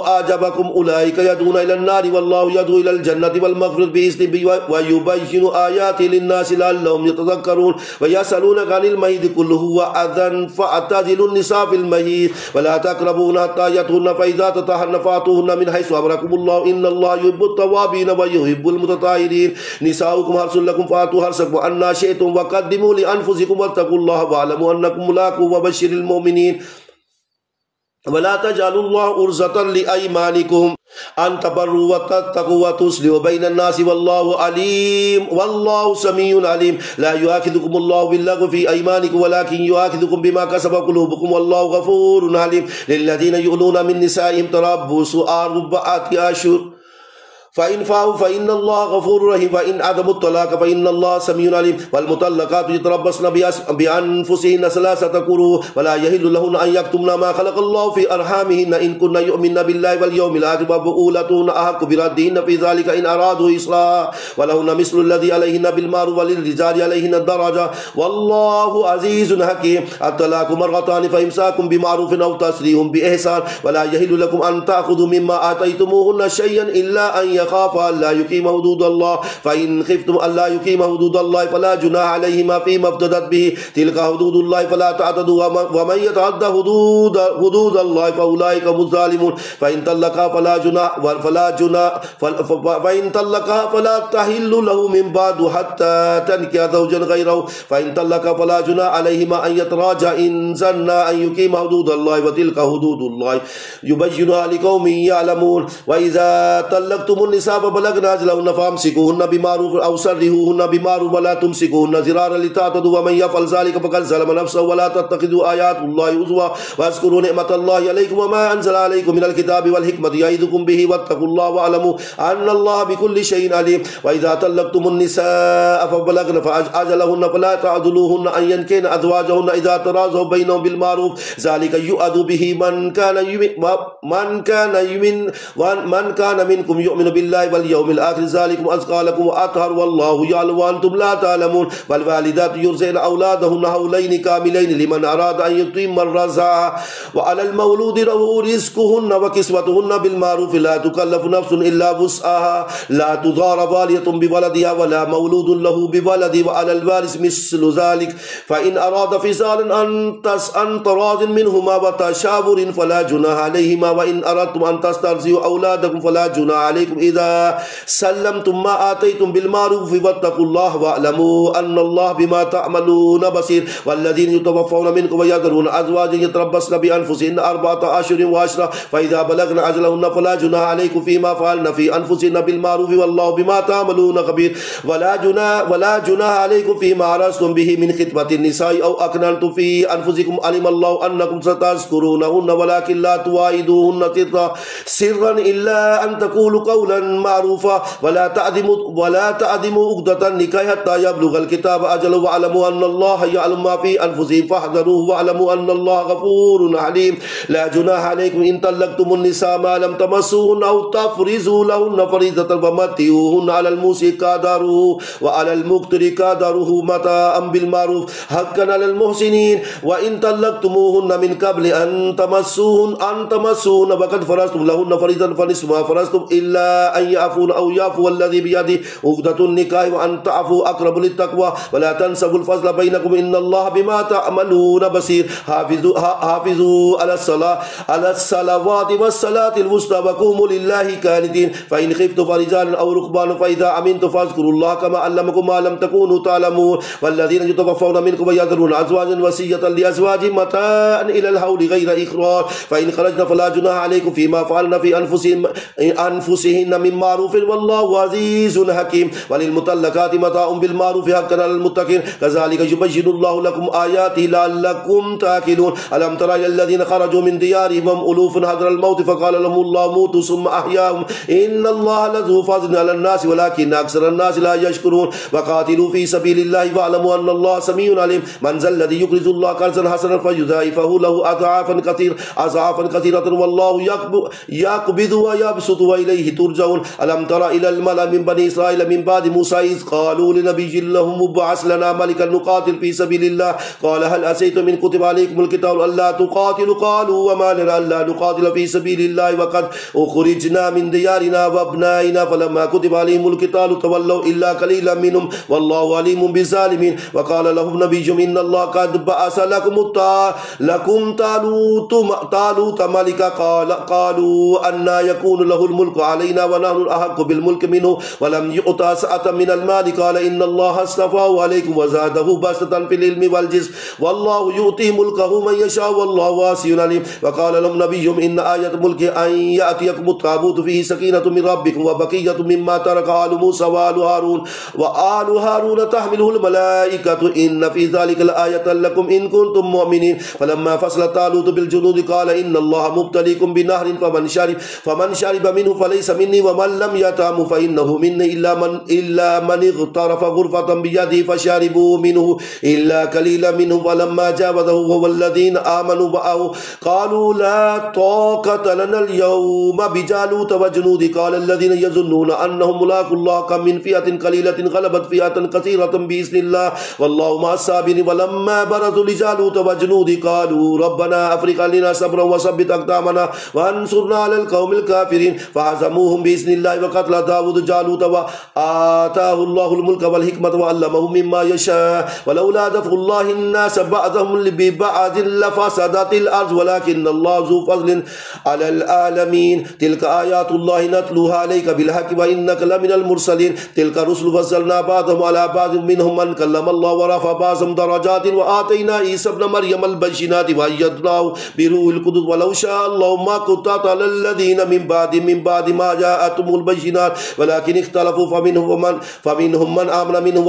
أعجبكم أولئك يدعون إلى النار والله يدعو إلى الجنة والمغفرة بإذنه ويبين آياته للناس لعلهم يتذكرون ويسألونك عن المهيد قل هو أذى فاعتزلوا النساء في المهيد ولا تقربون حتى يطهرن فإذا تطهرن فأتوهن من حيث أمركم الله إن الله يحب التوابين ويحب المتطهرين نساؤكم حرث لكم فأتوا حرثكم أن شئتم وقدموا لأنفسكم واتقوا الله واعلموا أنكم ملاقوه وبشر المؤمنين ولا تجعلوا الله عرضة لأيمانكم أن تبروا وتتقوا وتصلحوا بين الناس والله عليم والله سميع عليم لا يؤاخذكم الله باللغو في أيمانكم ولكن يؤاخذكم بما كسبت قلوبكم والله غفور عليم للذين يؤلون من نسائهم تربص 4 أشهر فإن فاءوا فإن الله غفور رحيم وإن عدموا الطلاق فإن الله سميع عليم والمطلقات يتربصن بأنفسهن 3 قروء ولا يحل لهن أن يكتمن ما خلق الله في أرحامهن إن كن يؤمن بالله واليوم الآخر وبؤولتهن أحق بردهن في ذلك إن أرادوا إصلاحا ولهن مثل الذي عليهن بالمعروف وللرجال عليهن الدرجة والله عزيز حكيم الطلاق مرتان فإمساك بمعروف أو تسريح بإحسان ولا يحل لكم أن تأخذوا مما آتيتموهن شيئا إلا أن يخاف ألا يقيم حدود الله فإن خفتم ألا يقيم حدود الله فلا جناح عليهما فيما افتدت به تلك حدود الله فلا تعتدوا ومن يتعدى حدود الله فأولئك هم الظالمون فإن طلقها فلا تحل له من بعد حتى تنكح زوجا غيره فإن طلقها فلا جناح عليهما أن يتراجعا إن ظنا أن يقيم حدود الله وتلك حدود الله يبينها لقوم يعلمون وإذا طلقتم النساء فبلغن أجلهن فامسكوهن بمعروف أو سرحوهن بمعروف ولا تمسكوهن ضرارا لتعتدوا ومن يفعل ذلك فقد ظلم نفسه ولا تتخذوا آيات الله هزوا واذكروا نعمة الله عليكم وما أنزل عليكم من الكتاب والحكمة يعظكم به واتقوا الله واعلموا أن الله بكل شيء عليم وإذا طلقتم النساء فبلغن أجلهن فلا تعضلوهن أن ينكحن أزواجهن إذا تراضوا بينهم بالمعروف ذلك يؤذ به من كان منكم يؤمن بالله واليوم الآخر ذلكم أزكى لكم وأطهر والله يعلم وأنتم لا تعلمون والوالدات يرضعن أولادهن حولين كاملين لمن أراد أن يتم الرضاعة وعلى المولود له رزقهن وكسوتهن بالمعروف لا تكلف نفس إلا وسعها لا تضار والدة بولدها ولا مولود له بولده وعلى الوارث مثل ذلك فإن أراد فصالا أن تراض منهما وتشاور فلا جناح عليهما وإن أردتم أن تسترضعوا أولادكم فلا جناح عليكم إذا سلمتم ما آتيتم بالمعروف واتقوا الله واعلموا أن الله بما تعملون بصير والذين يتوفون منكم ويذرون أزواجا يتربصن بأنفسهن 4 أشهر وعشرة فإذا بلغن أجلهن فلا جناح عليكم فيما فعلن في أنفسهن بالمعروف والله بما تعملون خبير ولا جناح عليكم فيما عرضتم به من خطبة النساء أو أكننتم في أنفسكم علم الله أنكم ستذكرونهن ولكن لا تواعدوهن سرا إلا أن تقولوا قولا معروفا ولا تعدموا عقدة النكاح حتى يبلغ الكتاب أجله واعلموا أن الله يعلم ما في أنفسهم فاحذروه واعلموا أن الله غفور عليم لا جناح عليكم إن طلقتم النساء ما لم تمسوهن أو تفرضوا لهن فريضة فمتعوهن على الموسع قدره وعلى المقتر قدره متاعا بالمعروف حقا على المحسنين وإن طلقتموهن من قبل أن تمسوهن وقد فرضتم لهن فريضة فنصف ما فرضتم إلا أن يعفون أو يعفو الذي بيده عقدة النكاح وأن تعفوا أقرب للتقوى ولا تنسوا الفضل بينكم إن الله بما تعملون بصير حافظوا على الصلوات والصلاة الوسطى وقوموا لله قانتين فإن خفتم فرجالا أو ركبانا فإذا أمنتم فاذكروا الله كما علمكم ما لم تكونوا تعلمون والذين يتوفون منكم ويذرون أزواجا وصية لأزواجهم متاعا إلى الحول غير إخراج فإن خرجن فلا جناح عليكم فيما فعلن في أنفسهن من معروف والله عزيز حكيم وللمطلقات متاع بالمعروف حقا على المتقين كذلك يبين الله لكم آياته لعلكم تأكلون ألم تر إلى الذين خرجوا من ديارهم ألوف حذر الموت فقال لهم الله موتوا ثم أحياهم إن الله لذو فضل على الناس ولكن أكثر الناس لا يشكرون وقاتلوا في سبيل الله واعلموا أن الله سميع عليم من ذا الذي يقرض الله قرضا حسنا فيضاعفه له أضعافا كثيرة والله يقبض ويبسط وإليه ترجعون ألم تر إلى الملأ من بني إسرائيل من بعد موسى إذ قالوا لنبي لهم ابعث لنا ملكا نقاتل في سبيل الله قال هل أتيتم من كتب عليكم القتال ألا تقاتلوا قالوا وما لنا ألا نقاتل في سبيل الله وقد أخرجنا من ديارنا وأبنائنا فلما كتب عليهم القتال تولوا إلا قليلا منهم والله عليم بالظالمين وقال لهم نبيهم إن الله قد بعث لكم طالوت ملكا قالوا أن يكون له الملك علينا ونحن أحق بالملك منه ولم يؤت سعة من المال قال إن الله اصطفاه عليكم وزاده بسطة في العلم والجسم والله يؤتي ملكه من يشاء والله واسع عليم وقال لهم نبيهم إن آية ملكه أن يأتيكم التابوت فيه سكينة من ربكم وبقية مما ترك آل موسى وآل هارون تحمله الملائكة إن في ذلك لآية لكم إن كنتم مؤمنين فلما فصل طالوت بالجنود قال إن الله مبتليكم بنهر فمن شرب منه فليس مني ومن لم يطعمه فإنه مني إلا من اغترف غرفة بيده فشربوا منه إلا قليلا منه فلما جاوزه هو الذين آمنوا معه قالوا لا طاقة لنا اليوم بجالوت وجنوده قال الذين يظنون أنهم ملاقوا الله كم من فئة قليلة غلبت فئة كثيرة بإذن الله والله مع الصابرين ولما برزوا لجالوت وجنوده قالوا ربنا أفرغ علينا صبرا وثبت أقدامنا وانصرنا على القوم الكافرين فهزموهم بإذن الله وقتل داود جالوت وآتاه الله الملك والحكمة وعلمه مما يشاء ولولا دفع الله الناس بعضهم ببعض لفسدت الأرض ولكن الله ذو فضل على العالمين تلك آيات الله نتلوها عليك بالحق وإنك لمن المرسلين تلك الرسل فضلنا بعضهم على بعض منهم من كلم الله ورفع بعضهم درجات وآتينا عيسى ابن مريم البينات وأيدناه بروح القدس ولو شاء الله ما قطعت على الذين من بعد ما جاءتهم البينات ولكن اختلفوا فمنهم من آمن منهم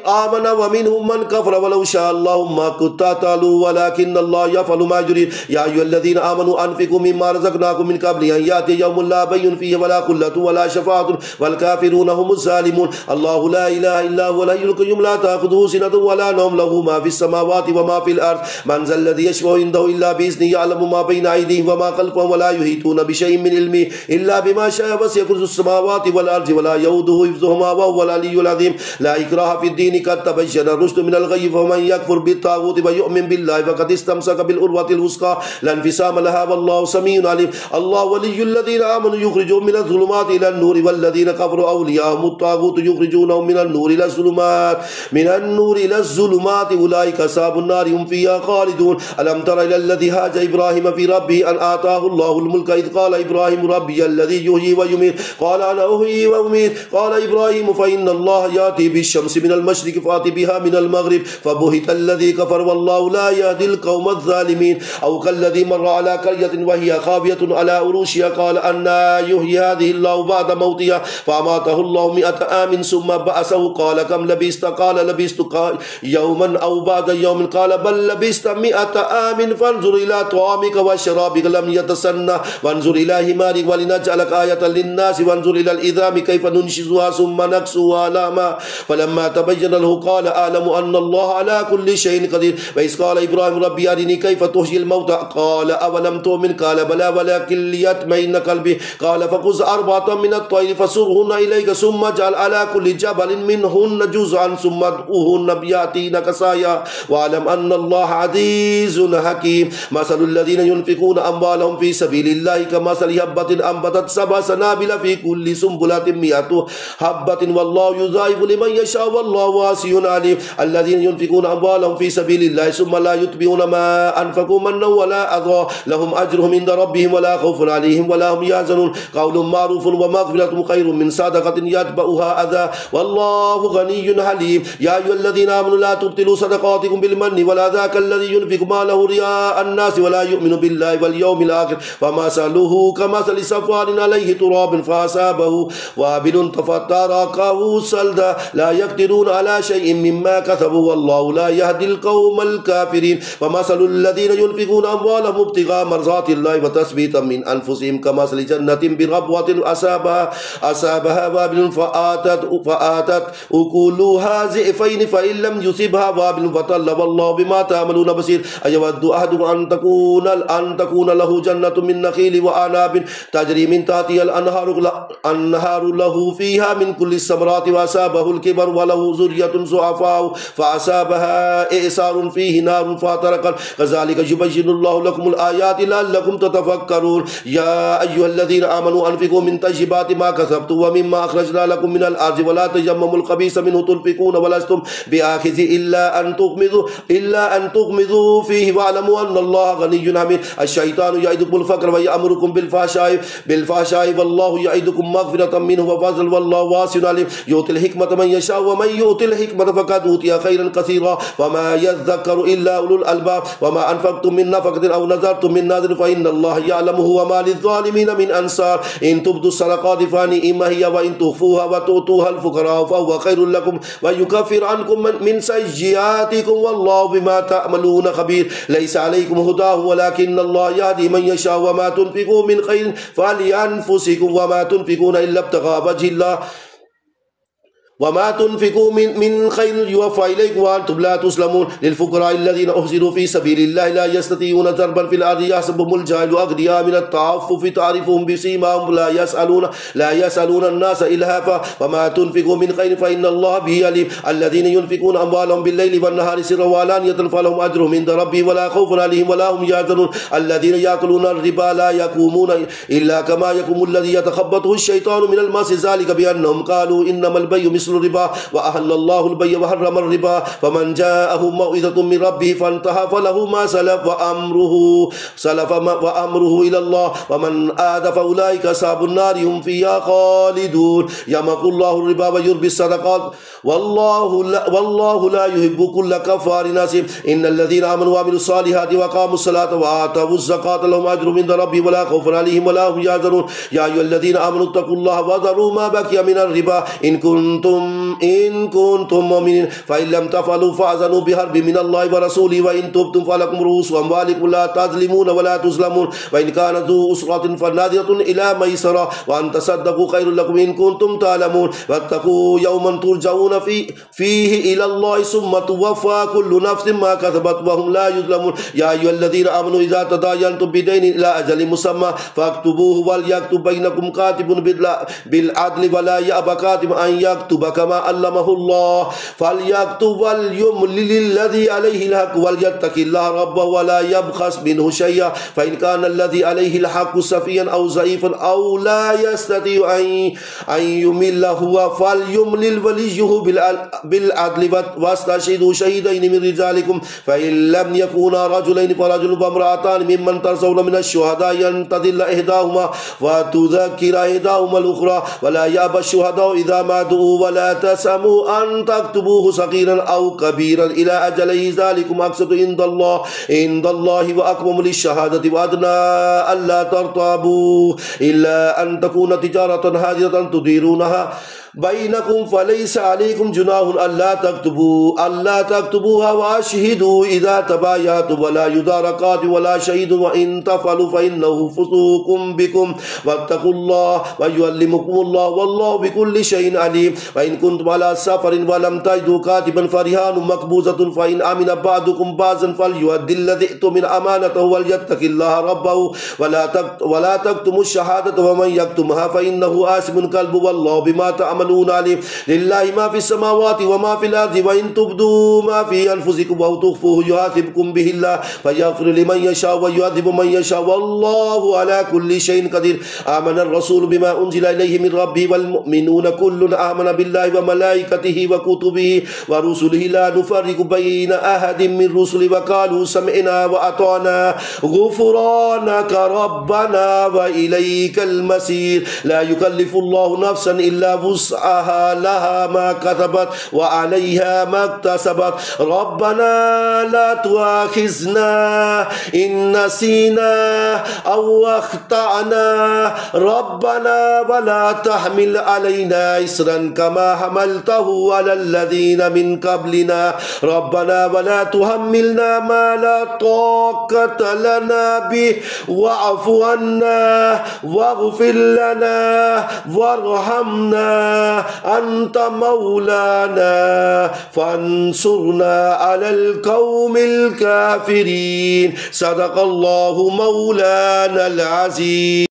آمن ومنهم من كفر ولو شاء الله ما قتتلوا ولكن الله يفعل ما يريد يا أيها الذين آمنوا أنفقوا مما رزقناكم من قبل أن يأتي يوم لا بيع فيه ولا خلة ولا شفاعة والكافرون هم الظالمون الله لا إله إلا هو الحي القيوم لا تأخذه سنة ولا نوم له ما في السماوات وما في الأرض من ذا الذي يشفع عنده إلا بإذنه يعلم ما بين أيديهم وما خلفهم ولا يحيطون بشيء من علمه إلا بما شاء وسع كرسيه السماوات والأرض ولا يؤوده حفظهما وهو العلي العظيم لا إكراه في الدين قد تبين الرشد من الغي فمن يكفر بالطاغوت ويؤمن بالله فقد استمسك بالعروة الوثقى لا انفصام لها والله سميع عليم الله ولي الذين آمنوا يخرجهم من الظلمات إلى النور والذين كفروا أولياءهم الطاغوت يخرجونهم من النور إلى الظلمات أولئك أصحاب النار هم فيها خالدون ألم تر إلى الذي هاج إبراهيم في ربه أن آتاه الله الملك إذ قال إبراهيم ربي الذي يحيي ويميت قال أنا أحيي وأميت قال إبراهيم فإن الله يأتي بالشمس من المشرق فأت بها من المغرب فبهت الذي كفر والله لا يهدي القوم الظالمين أو كالذي مر على قرية وهي خاوية على عروشها قال أنى يحيي هذه الله بعد موتها فأماته الله 100 عام ثم بعثه قال كم لبثت قال لبثت يوما أو بعد يوم قال بل لبثت 100 عام فانظر إلى طعامك وشرابك لم يتسنى وانظر إلى حمارك ولنجعلك آية للناس وانظر إلى العظام كيف ننشزها ثم نكسوها لحما فلما تبين له قال أعلم أن الله على كل شيء قدير وإذ قال إبراهيم ربي أرني كيف تحيي الموتى قال أولم تؤمن قال بلى ولكن ليطمئن قلبي قال فخذ 4 من الطير فصرهن إليك ثم اجعل على كل جبل منهن جزءا ثم ادعوهن بيأتينك سعيا واعلم أن الله عزيز حكيم مثل الذين ينفقون أموالهم في سبيل الله كمثل حبة أنبتت 7 سنابل في كل سنبلة 100 حبة والله يضاعف لمن يشاء والله واسع عليم الذين ينفقون أموالهم في سبيل الله ثم لا يتبعون ما أنفقوا منا ولا أذى لهم أجرهم عند ربهم ولا خوف عليهم ولا هم يحزنون قول معروف ومغفرة خير من صدقة يتبعها أذى والله غني حليم يا أيها الذين آمنوا لا تبطلوا صدقاتكم بالمن والأذى كالذي ينفق ماله رياء الناس ولا يؤمن بالله واليوم الآخر فمثله كمثل صفوان عليه تراب فأصابه وابل فتركه صلدا لا يقدرون على شيء مما كسبوا والله لا يهدي القوم الكافرين ومثل الذين ينفقون أموالهم ابتغاء مرضات الله وتثبيتا من أنفسهم كمثل جنة بربوة أصابها وابل فآتت أكلها ضعفين فإن لم يصبها وابل فطل والله بما تعملون بصير أيود أحدكم أن تكون له جنة من نخيل وأعناب تجري من تحتها الأنهار له فيها من كل الثمرات وأصابه الكبر وله ذرية ضعفاء فأصابها إعصار فيه نار فاحترقت كذلك يبين الله لكم الآيات لعلكم تتفكرون يا أيها الذين آمنوا أنفقوا من طيبات ما كسبتم ومما أخرجنا لكم من الأرض ولا تيمموا الخبيث منه تنفقون ولستم بآخذ إلا أن تغمضوا فيه واعلموا أن الله غني حميد الشيطان يعدكم الفقر ويأمركم بالفحشاء والله يعدكم مغفرة منه وفضل والله واسع عليم يؤتي الحكمة من يشاء ومن يؤتي الحكمة فقد أوتي خيرا كثيرا وما يذكر إلا أولو الألباب وما أنفقتم من نفقة أو نذرتم من نذر فإن الله يعلمه وما للظالمين من أنصار إن تبدوا الصدقات فنعما هي وإن تخفوها وتؤتوها الفقراء فهو خير لكم ويكفر عنكم من سيئاتكم والله بما تعملون خبير ليس عليكم هداه ولكن الله يهدي من يشاء وما تنفقوا من خير فلأنفسكم وما تنفقون إلا ابتغاء وجه الله وما تنفقوا من خير يوفى إليكم وأنتم لا تظلمون للفقراء الذين أحصروا في سبيل الله لا يستطيعون ضربا في الأرض يحسبهم الجاهل أغنياء من التعفف تعرفهم بسيماهم لا يسألون الناس إلهافا وما تنفقوا من خير فإن الله به عليم الذين ينفقون أموالهم بالليل والنهار سرا وعلانية فلهم أجرهم عند ربهم ولا خوف عليهم ولا هم يحزنون الذين يأكلون الربا لا يقومون إلا كما يقوم الذي يتخبطه الشيطان من المس ذلك بأنهم قالوا إنما البيع مثل الربا وأحل الله البيع وحرم الربا فمن جاءه موعظة من ربه فانتهى فله ما سلف وأمره إلى الله ومن عاد فأولئك أصحاب النار هم فيها خالدون يمحق الله الربا ويربي الصدقات والله لا يحب كل كفار ناصب إن الذين آمنوا وعملوا الصالحات وأقاموا الصلاة وآتوا الزكاة لهم أجر عند ربهم ولا خوف عليهم ولا هم يحزنون يا أيها الذين آمنوا اتقوا الله وذروا ما بقي من الربا إن كنتم مؤمنين فإن لم تفعلوا فأذنوا بحرب من الله ورسوله وإن تبتم فلكم رؤوس أموالكم لا تظلمون ولا تظلمون وإن كان ذو أسرة فنادرة إلى ميسرة وأن تصدقوا خير لكم إن كنتم تعلمون واتقوا يوما ترجعون فيه إلى الله ثم توفى كل نفس ما كسبت وهم لا يظلمون يا أيها الذين آمنوا إذا تداينتم بدين إلى أجل مسمى فاكتبوه وليكتب بينكم كاتب بالعدل ولا يأبى كاتب أن يكتب كما علمه الله فليكتب وليملل الذي عليه الحق وليتق الله ربه ولا يبخس منه شيئا فإن كان الذي عليه الحق سفيا أو ضعيفا أو لا يستطيع أن يمل هو فليملل وليه بالعدل واستشهدوا شهيدين من رجالكم فإن لم يكونا رجلين فرجل وامرأتان ممن ترضون من الشهداء ينتظر إحداهما وتذكر إحداهما الأخرى ولا يأبى الشهداء إذا ما دعوا ولا تسأموا أن تكتبوه صغيرا أو كبيرا إلى أجله ذلكم أقسط عند الله وأقوم للشهادة وأدنى ألا ترتابوا إلا أن تكون تجارة حاضرة تديرونها بينكم فليس عليكم جناح ألا تكتبوها وأشهدوا إذا تبايعتم ولا يدار قاضي ولا شهيد وإن تفعلوا فإنه فسوق بكم واتقوا الله ويعلمكم الله والله بكل شيء عليم وإن كنتم على سفر ولم تجدوا كاتبا فرهان مقبوضة فإن أمن بعضكم بعضا فليؤدي الذي ائتمن أمانته وليتق الله ربه ولا تكتموا الشهادة ومن يكتمها فإنه آثم قلبه والله بما تعملون تعملون عليم لله ما في السماوات وما في الأرض وإن تبدوا ما في أنفسكم أو تخفوه يحاسبكم به الله فيغفر لمن يشاء ويعذب من يشاء والله على كل شيء قدير آمن الرسول بما أنزل إليه من ربه والمؤمنون كل آمن بالله وملائكته وكتبه ورسله لا نفرق بين أحد من رسله وقالوا سمعنا وأطعنا غفرانك ربنا وإليك المصير لا يكلف الله نفسا إلا وسعها لها ما كسبت وعليها ما اكتسبت ربنا لا تؤاخذنا إن نسينا أو أخطأنا ربنا ولا تحمل علينا إصرا كما حملته على الذين من قبلنا ربنا ولا تحملنا ما لا طاقة لنا به واعف عنا واغفر لنا وارحمنا أنت مولانا فانصرنا على القوم الكافرين صدق الله مولانا العظيم.